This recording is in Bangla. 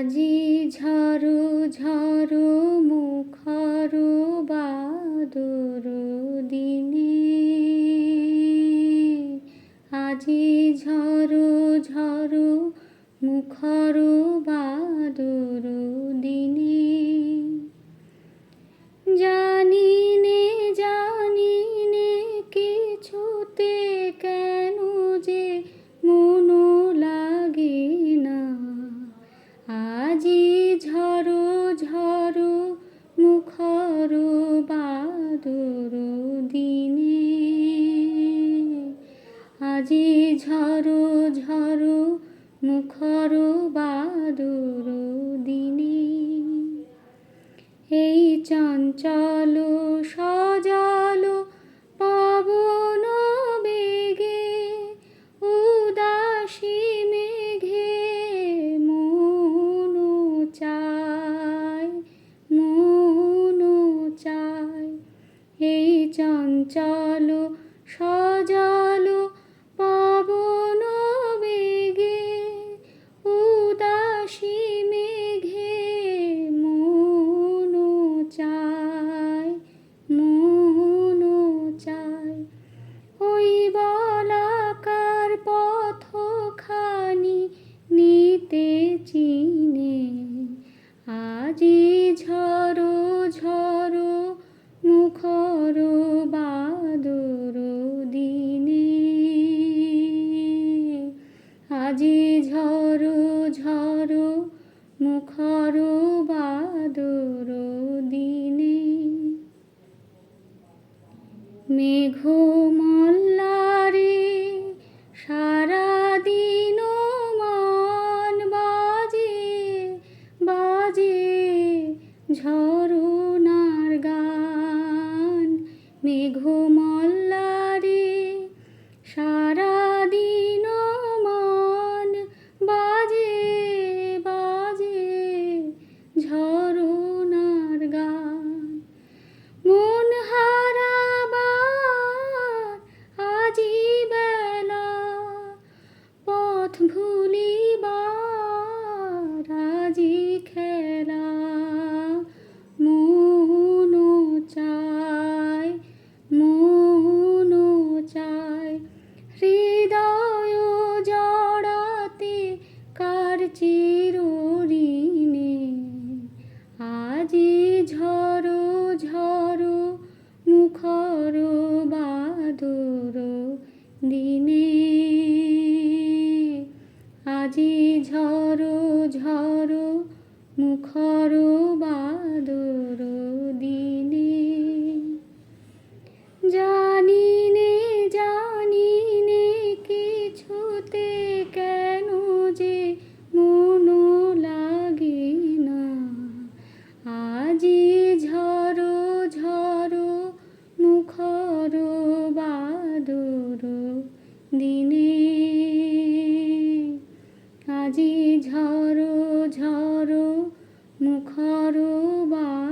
আজি ঝড়ো ঝড়ো মুখর বাদর দিনে, আজি ঝড়ো ঝড়ো মুখর বাদর দিনে। জানি নে কিছুতে কেন যে মন লাগে না, আজি ঝড়ো ঝড়ো মুখর বাদর দিনে, আজি ঝড়ো ঝড়ো মুখর বাদর দিনে। এই চঞ্চল সজল পবন বেগে উদাসী মেঘে মন চায়, মন চায়। এই চঞ্চল সজল পবন বেগে উদাসী মেঘে মন চায়, মন চায়। ওই বলাকার পথখানি নিতে চিনে, আজি ঝড়ো ঝড়ো মুখর বাদর দিনে, আজি ঝড়ো ঝড়ো মুখর বাদর দিনে। মেঘ মল্লারে সারাদিন মান বাজে বাজে ঝরনার গান। মেঘ মল্লারে সারাদিন মান বাজে বাজে ঝরনার গান। মন হারাবার আজি বেলা, পথ ভুলিবার আজি খেলা, মন চায়, মন চায়। হৃদয় জড়াতে কার চিরঋণে, আজি ঝড়ো ঝড়ো মুখর বাদর দিনে, আজি ঝড়ো ঝড়ো মুখর বাদর দিনে। জানি নে কিছুতে কেন যে মন লাগে না, আজি ঝড়ো ঝড়ো মুখর বাদর দিনে, আজি ঝড়ো ঝড়ো মুখর বাদর